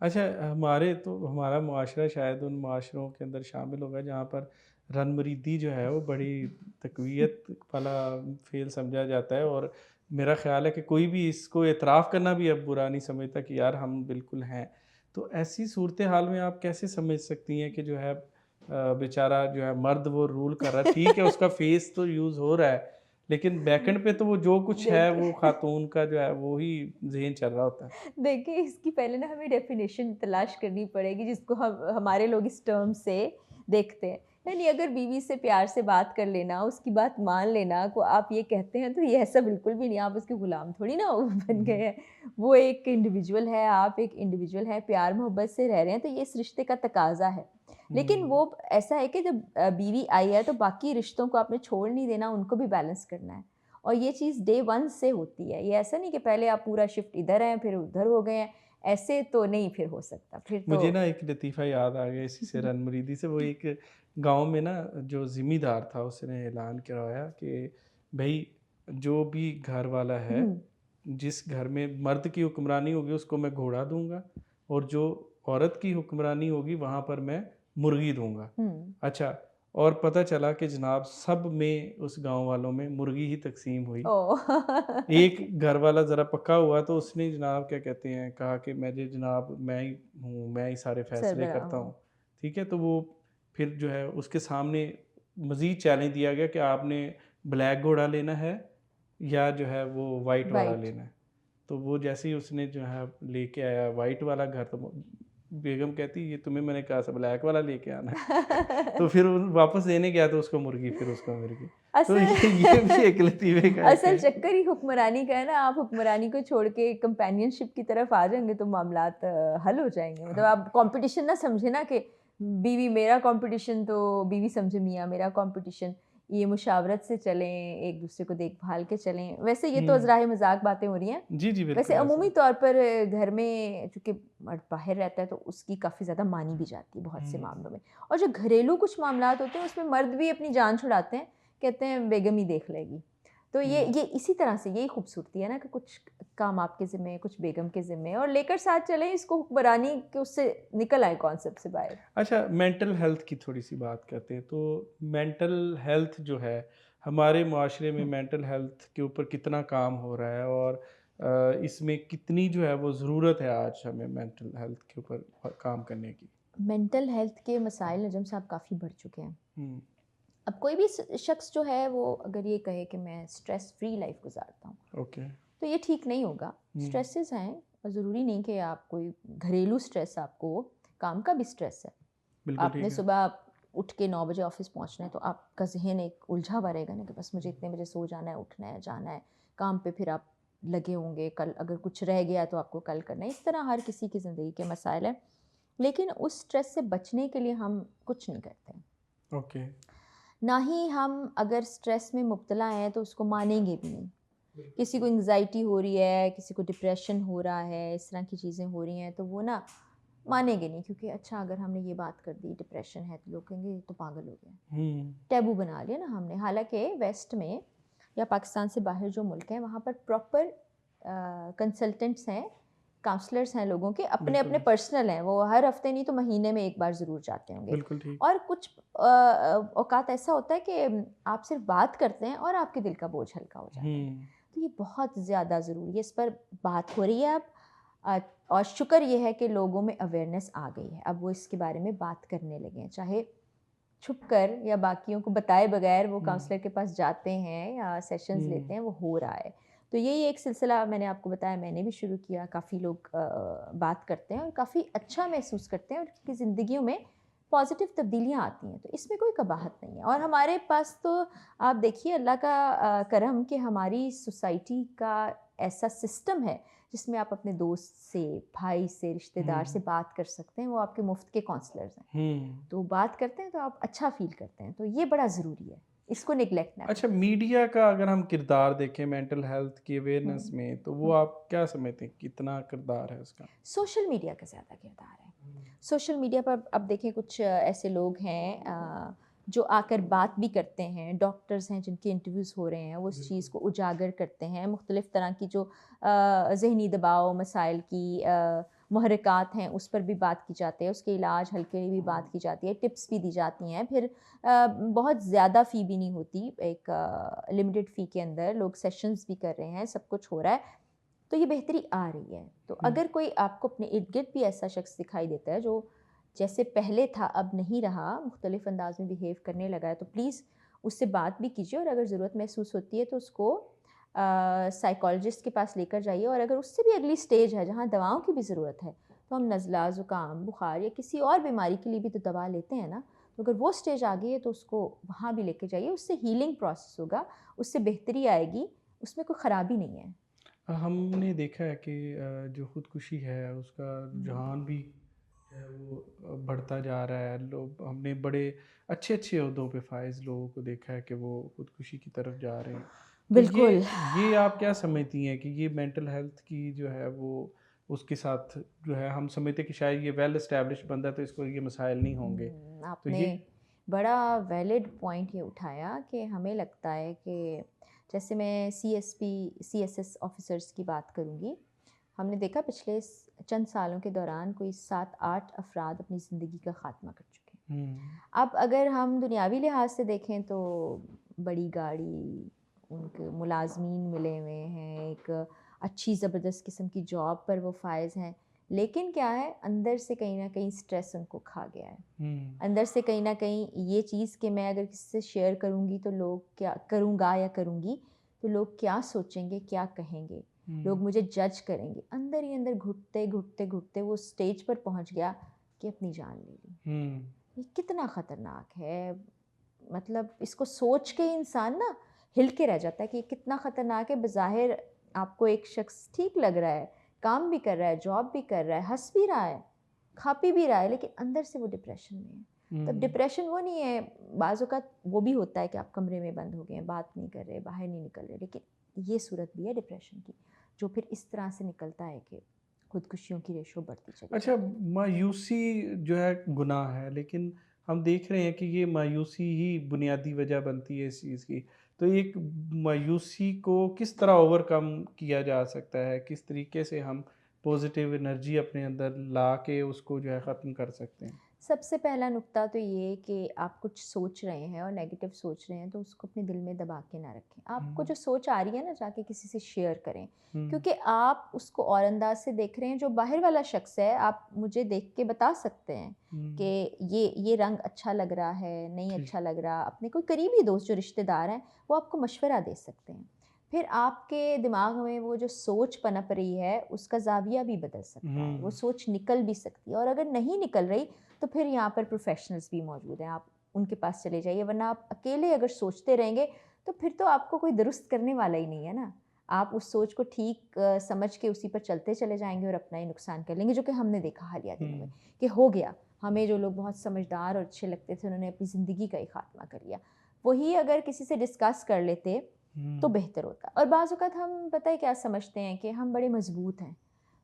अच्छा, हमारा मुआशरा शायद उन मुआशरों के अंदर शामिल होगा जहाँ पर रनमरीदी जो है वो बड़ी तक़वियत वाला फ़ेल समझा जाता है, और मेरा ख़्याल है कि कोई भी इसको एतराफ़ करना भी अब बुरा नहीं समझता कि यार हम बिल्कुल हैं। तो ऐसी सूरत हाल में आप कैसे समझ सकती हैं कि जो है बेचारा जो है मर्द वो रूल कर रहा है, ठीक है उसका फ़ेस तो यूज़ हो रहा है, लेकिन बैकएंड पे तो वो जो कुछ है वो देखिए ख़ातून का जो है वो ही ज़ेहन चल रहा होता है। देखिए इसकी पहले ना हमें डेफ़िनेशन तलाश करनी पड़ेगी जिसको हम हमारे लोग इस टर्म से देखते हैं। यानी अगर बीवी से प्यार से बात कर लेना, उसकी बात मान लेना को आप ये कहते हैं तो ये ऐसा बिल्कुल भी नहीं, आप उसके गुलाम थोड़ी ना बन गए हुँ, हैं। वो एक इंडिविजुअल है, आप एक इंडिविजुअल हैं, प्यार-मोहब्बत से रह रहे हैं तो ये इस रिश्ते का तकाज़ा है। लेकिन हुँ। वो ऐसा है कि जब बीवी आई है तो बाकी रिश्तों को आपने छोड़ नहीं देना, उनको भी बैलेंस करना है। और ये चीज़ डे 1 से होती है। ये ऐसा नहीं कि पहले आप पूरा शिफ्ट इधर हैं, फिर उधर हो गए हैं, ऐसे तो नहीं फिर हो सकता। फिर तो मुझे ना एक लतीफ़ा याद आ गया इसी से रनमरीदी से। वो एक गाँव में ना जो ज़िम्मेदार था उसने ऐलान करवाया कि भई जो भी घर वाला है, हुँ, जिस घर में मर्द की हुक्मरानी होगी उसको मैं घोड़ा दूँगा, और जो औरत की हुक्मरानी होगी वहाँ पर मैं मुर्गी दूँगा। हुँ। अच्छा, और पता चला कि जनाब सब में उस गाँव वालों में मुर्गी ही तक़सीम हुई। ओह! एक घर वाला ज़रा पक्का हुआ तो उसने जनाब क्या कहते हैं कहा कि मेरे जनाब मैं ही हूँ, मैं ही सारे फ़ैसले सरबराह करता हूँ। हूँ। ठीक है? तो वो फिर जो है उसके सामने मज़ीद चैलेंज दिया गया कि आपने ब्लैक घोड़ा लेना है या जो है वो व्हाइट वाला वाइट। लेना है। तो वो जैसे ही उसने जो है लेके आया व्हाइट वाला घर, तो बेगम कहती ये तुम्हें मैंने कहा था ब्लैक वाला लेके आना है। तो फिर वो वापस देने गया तो उसको मुर्गी, फिर उसको मिर्गी। तो असल ये भी एक लतीफ़े का एक असल है। चक्कर ही हुक्मरानी का है ना, आप हुक्मरानी को छोड़ के कंपेनियनशिप की तरफ आ जाएँगे तो मामलात हल हो जाएँगे। मतलब हाँ। आप कॉम्पिटिशन ना समझे ना कि बीवी मेरा कॉम्पिटिशन तो बीवी समझे मियाँ मेरा कॉम्पिटिशन। ये मुशावरत से चलें, एक-दूसरे को देखभाल के चलें। वैसे ये तो हुँ। ज़राए-मज़ाक बातें हो रही हैं। जी, जी, वैसे बिल्कुल ऐसा अमूमी है। तौर पर घर में चूँकि मर्द बाहर रहता है तो उसकी काफ़ी ज़्यादा मानी भी जाती है बहुत से हुँ, मामलों में। और जो घरेलू कुछ मामलात होते हैं उसमें मर्द भी अपनी जान छुड़ाते हैं, कहते हैं बेगम ही देख लेगी। तो हुँ। ये इसी तरह से यही खूबसूरती है ना कि कुछ काम आपके ज़िम्मे है, कुछ बेगम के ज़िम्मे है और लेकर साथ चलें इसको हुक्मरानी के उससे निकल आएँ कॉन्सेप्ट से बाहर। अच्छा, मेंटल हेल्थ की थोड़ी-सी बात करते हैं। तो मेंटल हेल्थ जो है, हमारे मुआशरे में हुँ। मेंटल हेल्थ के ऊपर कितना काम हो रहा है, और इसमें कितनी जो है वो ज़रूरत है आज हमें मेंटल हेल्थ के ऊपर काम करने की? मेंटल हेल्थ के मसाइल नजम साहब काफ़ी बढ़ चुके हैं। हुँ, अब कोई भी शख्स जो है वो अगर ये कहे कि मैं स्ट्रेस फ्री लाइफ गुजारता हूँ ओके। तो ये ठीक नहीं होगा। हुँ, स्ट्रेसेस हैं और ज़रूरी नहीं कि आप कोई घरेलू स्ट्रेस आपको हो, काम का भी स्ट्रेस है। बिल्कुल आपने ठीक है। सुबह उठ के 9 बजे ऑफ़िस पहुँचना है तो आपका ज़हन एक उलझा हुआ रहेगा ना कि बस मुझे इतने बजे सो जाना है, उठना है, जाना है। काम पे फिर आप लगे होंगे, कल अगर कुछ रह गया तो आपको कल करना है। इस तरह हर किसी की ज़िंदगी के मसाइल हैं। लेकिन उस स्ट्रेस से बचने के लिए हम कुछ नहीं करते। ओके। ना ही हम अगर स्ट्रेस में मुब्तला हैं तो उसको मानेंगे भी नहीं। किसी को एंग्ज़ायटी हो रही है, किसी को डिप्रेशन हो रहा है, इस तरह की चीज़ें हो रही हैं, तो वो ना मानेंगे नहीं क्योंकि अच्छा अगर हमने ये बात कर दी डिप्रेशन है तो लोग कहेंगे ये तो पागल हो गया। हुँ, टैबू बना लिया ना हमने। हालाँकि वेस्ट में या पाकिस्तान से बाहर जो मुल्क हैं वहाँ पर प्रॉपर कंसल्टेंट्स हैं, काउंसलर्स हैं लोगों के अपने-अपने बिल्कुल, पर्सनल हैं। वो हर हफ़्ते नहीं तो महीने में 1 बार ज़रूर जाते होंगे। बिल्कुल ठीक। और कुछ औकात ऐसा होता है कि आप सिर्फ़ बात करते हैं और आपके दिल का बोझ हल्का हो जाता है। हुँ, तो ये बहुत ज़्यादा ज़रूरी है, इस पर बात हो रही है अब और शुक्र ये है कि लोगों में अवेयरनेस आ गई है। अब वो इसके बारे में बात करने लगे हैं। चाहे छुप कर या बाकियों को बताए बगैर वो हुँ, काउंसलर के पास जाते हैं या सेशंस लेते हुँ। हैं, वो हो रहा है। तो यही एक सिलसिला मैंने आपको बताया मैंने भी शुरू किया, काफ़ी लोग बात करते हैं और काफ़ी अच्छा महसूस करते हैं और उनकी ज़िंदगियों में पॉज़िटिव तब्दीलियाँ आती हैं, तो इसमें कोई कबाहत नहीं है। और हमारे पास तो आप देखिए अल्लाह का करम कि हमारी सोसाइटी का ऐसा सिस्टम है जिसमें आप अपने दोस्त से, भाई से, रिश्तेदार से हुँ, बात कर सकते हैं, वो आपके मुफ़्त के काउंसलर्स हैं। हुँ। तो बात करते हैं तो आप अच्छा फ़ील करते हैं, तो ये बड़ा ज़रूरी है। इसको नेग्लेक्ट ना अच्छा, करें। मीडिया का अगर हम किरदार देखें मेंटल हेल्थ की हुँ, अवेयरनेस में, तो वो हुँ। आप क्या समझते हैं कितना किरदार है उसका? सोशल मीडिया का ज़्यादा किरदार है। सोशल मीडिया पर अब देखिए कुछ ऐसे लोग हैं जो आकर बात भी करते हैं, डॉक्टर्स हैं जिनके इंटरव्यूज़ हो रहे हैं, वो उस चीज़ को उजागर करते हैं, मुख्तलिफ़ तरह की जो ज़हनी दबाव, मसाइल की मुहर्रिकात हैं उस पर भी बात की जाती है, उसके इलाज हल के लिए भी बात की जाती है, टिप्स भी दी जाती हैं। फिर बहुत ज़्यादा फ़ी भी नहीं होती, एक लिमिटेड फ़ी के अंदर लोग सेशंस भी कर रहे हैं, सब कुछ हो रहा है। तो ये बेहतरी आ रही है। तो हुँ। अगर कोई आपको अपने इर्द-गिर्द भी ऐसा शख्स दिखाई देता है जो जैसे पहले था अब नहीं रहा, मुख्तलिफ़ अंदाज़ में बिहेव करने लगा है, तो प्लीज़ उससे बात भी कीजिए और अगर ज़रूरत महसूस होती है तो उसको साइकोलॉजिस्ट के पास लेकर जाइए और अगर उससे भी अगली स्टेज है जहाँ दवाओं की भी ज़रूरत है, तो हम नज़ला, ज़ुकाम, बुखार या किसी और बीमारी के लिए भी तो दवा लेते हैं ना, तो अगर वो स्टेज आ गई है तो उसको वहाँ भी लेके जाइए, उससे हीलिंग प्रोसेस होगा, उससे बेहतरी आएगी, उसमें कोई ख़राबी नहीं है। हमने देखा है कि जो ख़ुदकुशी है उसका हुँ। रुझान भी जो है वो बढ़ता जा रहा है। लोग हमने बड़े अच्छे-अच्छे ओहदों पे फ़ाइज़ लोगों को देखा है कि वो ख़ुदकुशी की तरफ जा रहे हैं। तो बिल्कुल। ये आप क्या समझती हैं कि ये मेंटल हेल्थ की जो है वो उसके साथ जो है हम समझते हैं कि शायद ये वेल एस्टेब्लिश्ड बंदा है तो इसको ये मसाइल नहीं होंगे। तो आपने ये बड़ा वैलिड पॉइंट ये उठाया कि हमें लगता है कि जैसे मैं सीएसपी, सीएसएस ऑफ़िसर्स की बात करूँगी, हमने देखा पिछले चंद सालों के दौरान कोई 7-8 अफ़राद अपनी ज़िंदगी का ख़ात्मा कर चुके हैं। हुँ, अब अगर हम दुनियावी लिहाज से देखें तो बड़ी गाड़ी, उनके मुलाज़मीन मिले हुए हैं, एक अच्छी ज़बरदस्त किस्म की जॉब पर वो फ़ाइज़ हैं। लेकिन क्या है, अंदर से कहीं न कहीं स्ट्रेस उनको खा गया है। हुँ, अंदर से कहीं न कहीं ये चीज़ कि मैं अगर किसी से शेयर करूँगी तो लोग क्या करूँगा या करूँगी, तो लोग क्या सोचेंगे, क्या कहेंगे? लोग हुँ, मुझे जज करेंगे। अंदर ही अंदर घुटते, घुटते, घुटते वो स्टेज पर पहुँच गया कि अपनी जान ले ली। हुँ, ये कितना ख़तरनाक है। मतलब इसको सोच के ही इंसान ना हिल के रह जाता है कि ये कितना ख़तरनाक है। बज़ाहिर आपको एक शख़्स ठीक लग रहा है, काम भी कर रहा है, जॉब भी कर रहा है, हँस भी रहा है, खा-पी भी रहा है, लेकिन अंदर से वो डिप्रेशन में है। तब हुँ, डिप्रेशन वो नहीं है, बाज़ औक़ात वो भी होता है कि आप कमरे में बंद हो गए हैं, बात नहीं कर रहे, बाहर नहीं निकल रहे, लेकिन ये सूरत भी है डिप्रेशन की, जो फिर इस तरह से निकलता है कि खुदकुशियों की रेशो बढ़ती चली अच्छा, जाती है। मायूसी जो है गुनाह है, लेकिन हम देख रहे हैं कि ये मायूसी ही बुनियादी वजह बनती है इस चीज़ की। तो एक मायूसी को किस तरह ओवरकम किया जा सकता है? किस तरीके से हम पॉज़िटिव एनर्जी अपने अंदर ला के उसको जो है ख़त्म कर सकते हैं? सबसे पहला नुक्ता तो ये कि आप कुछ सोच रहे हैं और नेगेटिव सोच रहे हैं तो उसको अपने दिल में दबा के ना रखें। आपको हुँ, जो सोच आ रही है ना जाके किसी से शेयर करें, हुँ, क्योंकि आप उसको और अंदाज से देख रहे हैं। जो बाहर वाला शख्स है आप मुझे देख के बता सकते हैं हुँ, कि ये रंग अच्छा लग रहा है, नहीं जी, अच्छा लग रहा। अपने कोई करीबी दोस्त जो रिश्तेदार हैं वो आपको मशवरा दे सकते हैं। फिर आपके दिमाग में वो जो सोच पनप रही है उसका ज़ाविया भी बदल सकता है, वो हुँ, सोच निकल भी सकती है और अगर नहीं निकल रही तो फिर यहाँ पर प्रोफ़ेशनल्स भी मौजूद हैं, आप उनके पास चले जाइए, वरना आप अकेले अगर सोचते रहेंगे, तो फिर तो आपको कोई दुरुस्त करने वाला ही नहीं है ना। आप उस सोच को ठीक समझ के उसी पर चलते चले जाएँगे और अपना ही नुकसान कर लेंगे, जो कि हमने देखा हालिया दिनों में हुँ, कि हो गया। हमें जो लोग बहुत समझदार और अच्छे लगते थे, उन्होंने अपनी ज़िंदगी का ही ख़ात्मा कर लिया। वही अगर किसी से डिस्कस कर लेते, तो हुँ, बेहतर होता और बाज़ औक़ात हम पता है क्या समझते हैं कि हम बड़े मज़बूत हैं।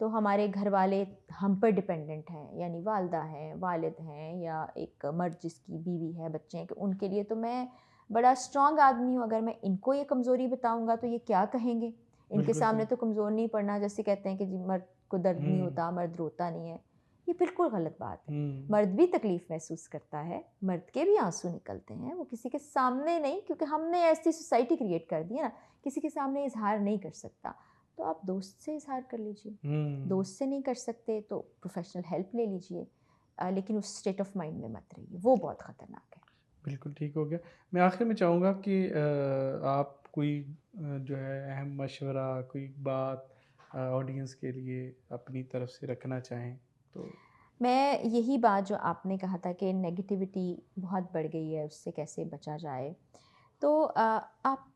तो हमारे घर वाले हम पर डिपेंडेंट हैं, यानी वालदा हैं, वालिद हैं या एक मर्द जिसकी बीवी है, बच्चे हैं, कि उनके लिए तो मैं बड़ा स्ट्रॉन्ग आदमी हूँ। अगर मैं इनको ये कमज़ोरी बताऊँगा तो ये क्या कहेंगे? इनके बिल्कुल सामने सही। तो कमज़ोर नहीं पड़ना, जैसे कहते हैं कि जी मर्द को दर्द नहीं हुँ, होता, मर्द रोता नहीं है। ये बिल्कुल गलत बात है। हुँ, मर्द भी तकलीफ़ महसूस करता है, मर्द के भी आँसू निकलते हैं, वो किसी के सामने नहीं, क्योंकि हमने ऐसी सोसाइटी क्रिएट कर दी है ना, किसी के सामने इज़हार नहीं कर सकता। तो आप दोस्त से इज़हार कर लीजिए। हुँ। दोस्त से नहीं कर सकते तो प्रोफ़ेशनल हेल्प ले लीजिए। लेकिन उस स्टेट ऑफ़ माइंड में मत रहिए, वो बहुत ख़तरनाक है। बिल्कुल ठीक हो गया। मैं आखिर में चाहूँगा कि आप कोई जो है अहम मशवरा, कोई बात ऑडियंस के लिए अपनी तरफ से रखना चाहें तो? मैं यही बात जो आपने कहा था कि नेगेटिविटी बहुत बढ़ गई है, उससे कैसे बचा जाए। तो आप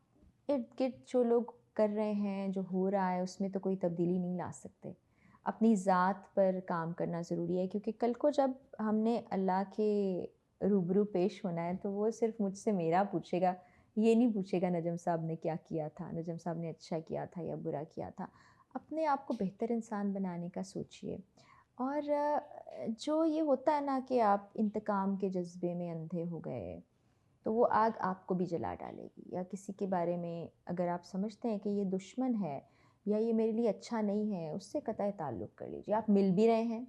इर्द-गिर्द जो लोग कर रहे हैं, जो हो रहा है, उसमें तो कोई तब्दीली नहीं ला सकते। अपनी ज़ात पर काम करना ज़रूरी है, क्योंकि कल को जब हमने अल्लाह के रूबरू पेश होना है, तो वो सिर्फ़ मुझसे मेरा पूछेगा, ये नहीं पूछेगा नजम साहब ने क्या किया था, नजम साहब ने अच्छा किया था या बुरा किया था। अपने आप को बेहतर इंसान बनाने का सोचिए। और जो ये होता है ना कि आप इंतकाम के जज़्बे में अंधे हो गए, तो वो आग आपको भी जला डालेगी। या किसी के बारे में अगर आप समझते हैं कि ये दुश्मन है या ये मेरे लिए अच्छा नहीं है, उससे कतई ताल्लुक़ कर लीजिए। आप मिल भी रहे हैं,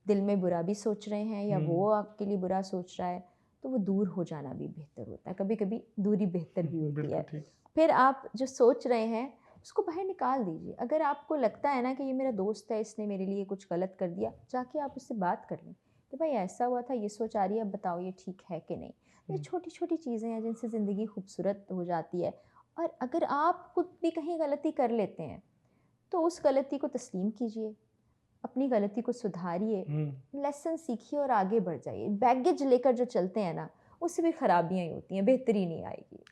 दिल में बुरा भी सोच रहे हैं या वो हुँ, आपके लिए बुरा सोच रहा है, तो वो दूर हो जाना भी बेहतर होता है। कभी-कभी दूरी बेहतर भी होती बिल्कुल है। ठीक। फिर आप जो सोच रहे हैं, उसको बाहर निकाल दीजिए। अगर आपको लगता है ना कि ये मेरा दोस्त है, इसने मेरे लिए कुछ गलत कर दिया, जाके आप उससे बात कर लें कि भाई ऐसा हुआ था, ये सोच आ रही है, अब बताओ ये ठीक है कि नहीं? ये हुँ, छोटी-छोटी चीज़ें हैं जिनसे ज़िंदगी खूबसूरत हो जाती है। और अगर आप खुद भी कहीं गलती कर लेते हैं, तो उस गलती को तस्लीम कीजिए, अपनी गलती को सुधारिए, हुँ। लेसन सीखिए और आगे बढ़ जाइए। बैगेज लेकर जो चलते हैं ना, उससे भी खराबियाँ ही होती हैं, बेहतरी नहीं आएगी।